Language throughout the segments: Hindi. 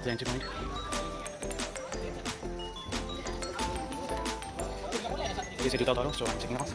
the entry point. This is Totoro, so I'm checking out.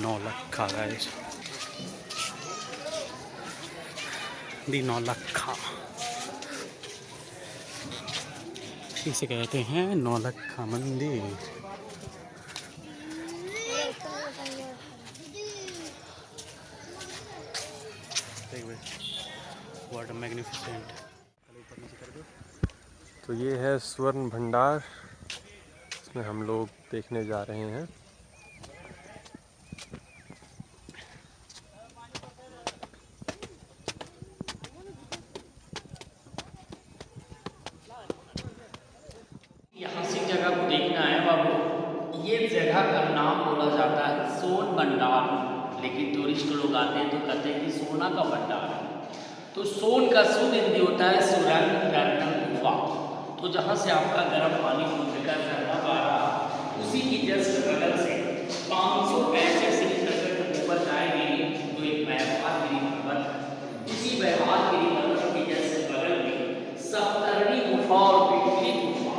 Nolakha, guys. The Nolakha इसे कहते हैं नौलखा मंदिर। What a magnificent. तो ये है स्वर्ण भंडार, इसमें हम लोग देखने जा रहे हैं। यहाँ से जगह को देखना है बाबू। ये जगह का नाम बोला जाता है सोन भंडार, लेकिन टूरिस्ट लोग आते हैं तो कहते हैं कि सोना का भंडार है। तो सोन का शुद्ध हिंदी होता है सुरंग, टनल, गुफा। तो जहाँ से आपका गर्म पानी कुंड का झरना बह रहा, उसी की जस्ट बगल से 565 सीढ़ी तक ऊपर जाएंगे तो एक व्यवहारगिरी पर्वत है। उसी व्यवहारगिरी पर्वत के जैसे बगल में सप्तर्णी गुफा और पिपली गुफा।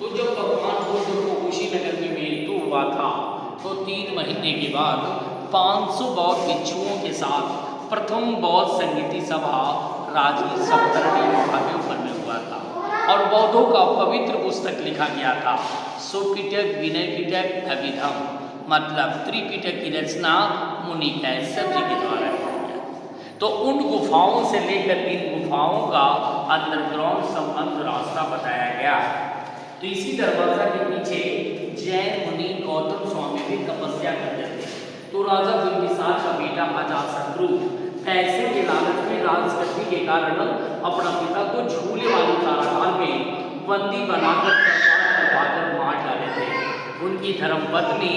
तो जब भगवान बुद्ध को कुशीनगर में मृत्यु हुआ था तो 3 महीने के बाद 500 बौद्ध भिक्षुओं के साथ प्रथम बौद्ध संगीति सभा राजगीर सप्तर्णी गुफा के ऊपर में हुआ था और बौद्धों का पवित्र पुस्तक लिखा गया था। सुपिटक, विनय पिटक, अभिधम, मतलब त्रिपिटक की रचना मुनि कैसव जी के द्वारा की गई। तो उन गुफाओं से लेकर इन गुफाओं का अंडरग्राउंड संबंध रास्ता बताया गया। तो इसी दरवाजा के पीछे जैन मुनि गौतम स्वामी भी तपस्या करते थे। तो राजा बिंबिसार का बेटा अजातशत्रु पैसे के लालच में राजगद्दी के कारण अपना पिता को झूले वाली कारागार में बंदी बनाकर मार डाले थे। उनकी धर्मपत्नी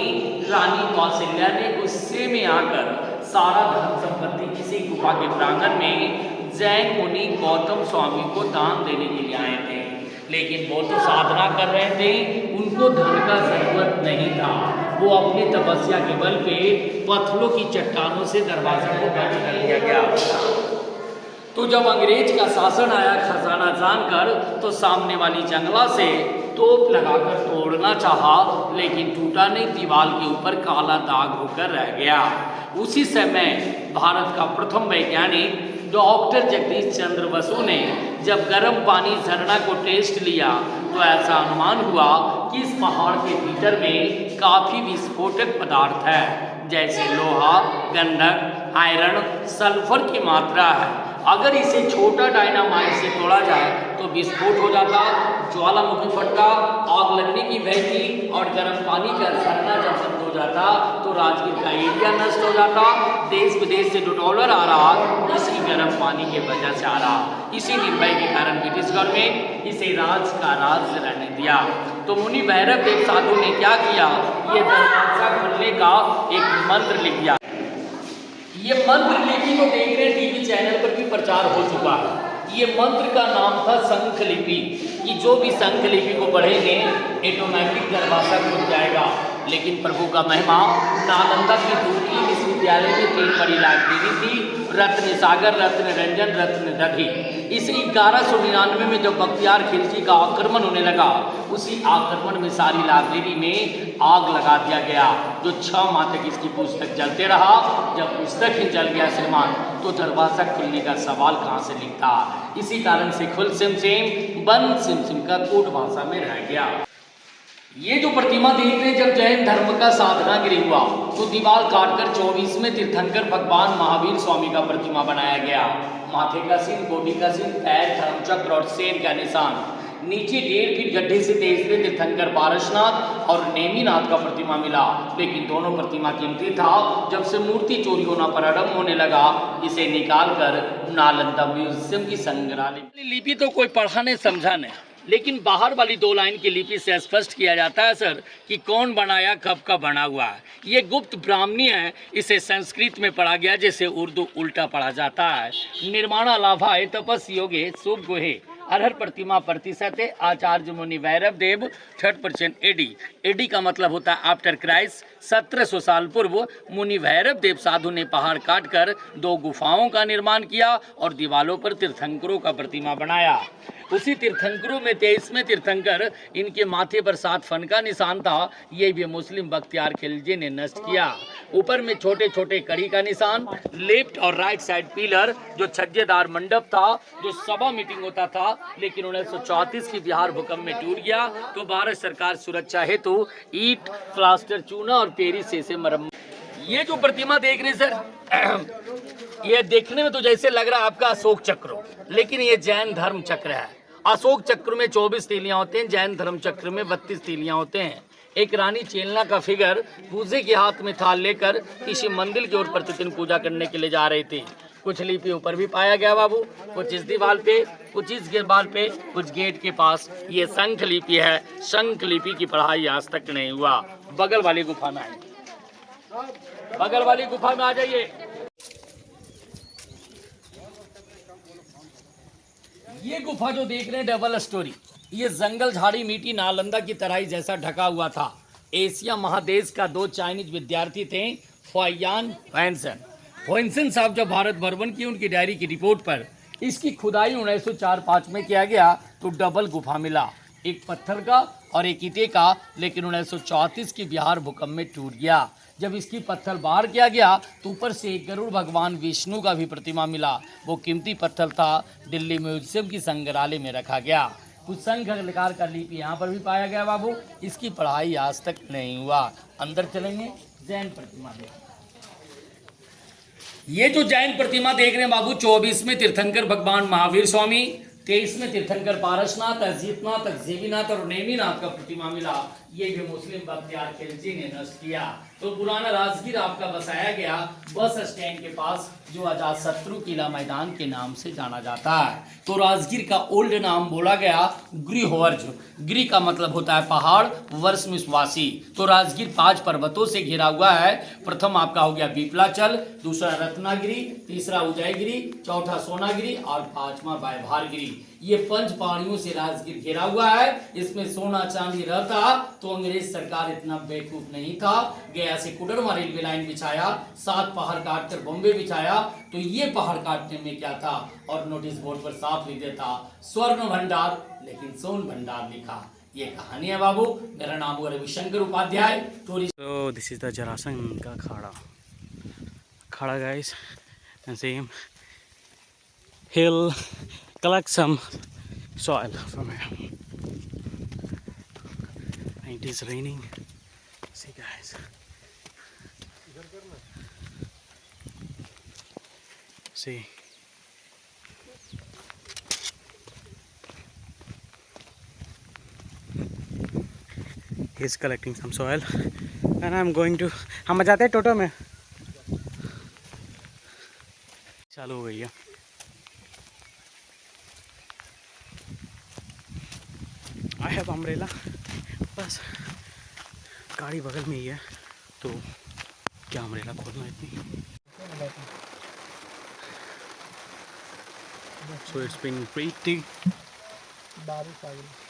रानी कौशल्या ने गुस्से में आकर सारा धन संपत्ति किसी गुफा के प्रांगण में जैन मुनि गौतम स्वामी को दान देने के लिए आए थे। लेकिन वो तो साधना कर रहे थे, उनको धन का जरूरत नहीं था। वो अपनी तपस्या के बल पे पत्थरों की चट्टानों से दरवाजे को बंद कर दिया गया। तो जब अंग्रेज का शासन आया खजाना जानकर, तो सामने वाली जंगला से तोप लगाकर तोड़ना चाहा, लेकिन टूटा नहीं, दीवार के ऊपर काला दाग होकर रह गया। उसी समय भारत का प्रथम वैज्ञानिक डॉक्टर जगदीश चंद्र बसु ने जब गर्म पानी झरना को टेस्ट लिया तो ऐसा अनुमान हुआ कि इस पहाड़ के भीतर में काफ़ी विस्फोटक पदार्थ है, जैसे लोहा, गंधक, आयरन, सल्फर की मात्रा है। अगर इसे छोटा डायनामाइट से तोड़ा जाए तो विस्फोट हो जाता, ज्वालामुखी फटता, आग लगने की भय थी और गर्म पानी का झरना जब बंद हो जाता तो राजगीर का एरिया नष्ट हो जाता, देश विदेश से जो डॉलर आ रहा, इसी गर्म पानी के वजह से आ रहा। इसी निर्भय के कारण ब्रिटिश गवर्नमेंट इसे राज का राज्य रहने दिया। तो मुनि भैरव देव साधु ने क्या किया, ये दरवाजा खुलने का एक मंत्र लिख दिया। ये मंत्र लिपि को देख रहे टीवी चैनल पर भी प्रचार हो चुका है। ये मंत्र का नाम था शंख लिपि, कि जो भी शंख लिपि को पढ़ेंगे ऑटोमेटिक दरवाजा खुल जाएगा। लेकिन प्रभु का महिमा, नालंदा की दूसरी विश्वविद्यालय में 3 बड़ी लाइब्रेरी थी, रत्न सागर, रत्न रंजन, रत्न दधी। इस 1199 में जब बख्तियार खिलजी का आक्रमण होने लगा, उसी आक्रमण में सारी लाइब्रेरी में आग लगा दिया गया, जो 6 माह तक इसकी पुस्तक जलते रहा। जब पुस्तक ही जल गया श्रीमान, तो दरवाजा खुलने का सवाल कहाँ से लिखता। इसी कारण से खुल सिम सिम बंद सिम सिम का कोट भाषा में रह गया। ये जो प्रतिमा देख रहे, जब जैन धर्म का साधना गृह हुआ तो दीवार काटकर 24वें तीर्थंकर भगवान महावीर स्वामी का प्रतिमा बनाया गया। माथे का सिर, गोडी का सिर, पैर, धर्मचक्र और शेर का निशान। नीचे 1.5 फीट गड्ढे से 23वें तीर्थंकर पारसनाथ और नेमिनाथ का प्रतिमा मिला। लेकिन दोनों प्रतिमा कीमती था। जब से मूर्ति चोरी होना प्रारंभ होने लगा, इसे निकाल कर नालंदा म्यूजियम की संग्रहालय। लिपि तो कोई पढ़ा नहीं समझा नहीं, लेकिन बाहर वाली 2 लाइन की लिपि से स्पष्ट किया जाता है सर कि कौन बनाया, कब का बना हुआ है। ये गुप्त ब्राह्मणी है, इसे संस्कृत में पढ़ा गया, जैसे उर्दू उल्टा पढ़ा जाता है। निर्माणा लाभाए तपस योगे शुभ गुहे अरहर प्रतिमा प्रतिशत है। आचार्य मुनि भैरव देव 3rd% एडी। एडी का मतलब होता है आफ्टर क्राइस्ट। 1700 साल पूर्व मुनि भैरव देव साधु ने पहाड़ काटकर 2 गुफाओं का निर्माण किया और दीवालों पर तीर्थंकरों का प्रतिमा बनाया। उसी तीर्थंकरों में 23वें तीर्थंकर, इनके माथे पर 7 फन का निशान था, ये भी मुस्लिम बख्तियार खिलजी ने नष्ट किया। ऊपर में छोटे छोटे कड़ी का निशान, लेफ्ट और राइट साइड पिलर, जो छज्जेदार मंडप था, जो सभा मीटिंग होता था, लेकिन 1934 की बिहार भूकंप में टूट गया। तो भारत सरकार सुरक्षा हेतु ईंट, प्लास्टर, चूना और पेरिस से इसे मरम्मत। ये जो प्रतिमा देख रहे सर, ये देखने में तो जैसे लग रहा है आपका अशोक चक्र, लेकिन ये जैन धर्म चक्र है। अशोक चक्र में 24 तीलियां होते हैं, जैन धर्म चक्र में 32 तीलियां होते हैं। एक रानी चेलना का फिगर पूजे के हाथ में थाल लेकर किसी मंदिर की ओर प्रतिदिन पूजा करने के लिए जा रही थी। कुछ लिपि ऊपर भी पाया गया बाबू, कुछ इस दीवार पे, कुछ इस दीवार पे, कुछ गेट के पास। ये शंख लिपि है। शंख लिपि की पढ़ाई आज तक नहीं हुआ। बगल वाली गुफा में आइए, बगल वाली गुफा में आ जाइए। ये गुफा जो देख रहे हैं डबल स्टोरी, ये जंगल झाड़ी मिट्टी नालंदा की तराई जैसा ढका हुआ था। एशिया महादेश का 2 चाइनीज विद्यार्थी थे, फॉयान ह्वेनसन साहब जब भारत भ्रमण की, उनकी डायरी की रिपोर्ट पर इसकी खुदाई 1904-05 में किया गया तो डबल गुफा मिला, एक पत्थर का और एक ईंटे का। लेकिन 1934 की बिहार भूकंप में टूट गया। जब इसकी पत्थर बाहर किया गया तो ऊपर से एक गरुड़ भगवान विष्णु का भी प्रतिमा मिला। वो कीमती पत्थर था, दिल्ली म्यूजियम की संग्रहालय में रखा गया। कुछ शंख अलंकार का लिपि यहाँ पर भी पाया गया बाबू। इसकी पढ़ाई आज तक नहीं हुआ। अंदर चलेंगे, जैन प्रतिमा देखें। ये जो जैन प्रतिमा देख रहे हैं बाबू, 24वें तीर्थंकर भगवान महावीर स्वामी, 23वें तीर्थंकर पारसनाथ, अजीतनाथ, अक्सेबीनाथ और नेमिनाथ का प्रतिमा मिला। ये भी मुस्लिम बख्तियार खिलजी ने नष्ट किया। तो पुराना राजगीर आपका बसाया गया बस स्टैंड के पास, जो अजातशत्रु किला मैदान के नाम से जाना जाता है। तो राजगीर का ओल्ड नाम बोला गया गृहवर्ज। गृह का मतलब होता है पहाड़, वर्ष में वासी। तो राजगीर 5 पर्वतों से घिरा हुआ है। प्रथम आपका हो गया बीपलाचल, दूसरा रत्नागिरी, तीसरा उदयगिरी, चौथा सोनागिरी और 5वां वैभारगिरी। ये 5 पहाड़ियों से राजगीर घिरा हुआ है। इसमें सोना चांदी रहता तो अंग्रेज सरकार इतना बेवकूफ नहीं था। गया से कुडरमा रेलवे लाइन बिछाया, 7 पहाड़ काटकर बॉम्बे बिछाया। तो ये पहाड़ काटने में क्या था, और नोटिस बोर्ड पर साफ लिख देता स्वर्ण भंडार, लेकिन सोन भंडार लिखा। ये कहानी है बाबू। मेरा नाम है Ravishankar Upadhyay. So this is the Jarasandh का khada guys, and see him. He'll collect some soil from here. And it is raining. See guys. See. He's collecting some soil and I'm going to, हम जाते हैं टोटो में। चालू हो गई है। आई हैव अम्ब्रेला, बस गाड़ी बगल में ही है तो क्या अम्ब्रेला खोलना इतनी। So it's been pretty. बारिश आ गई।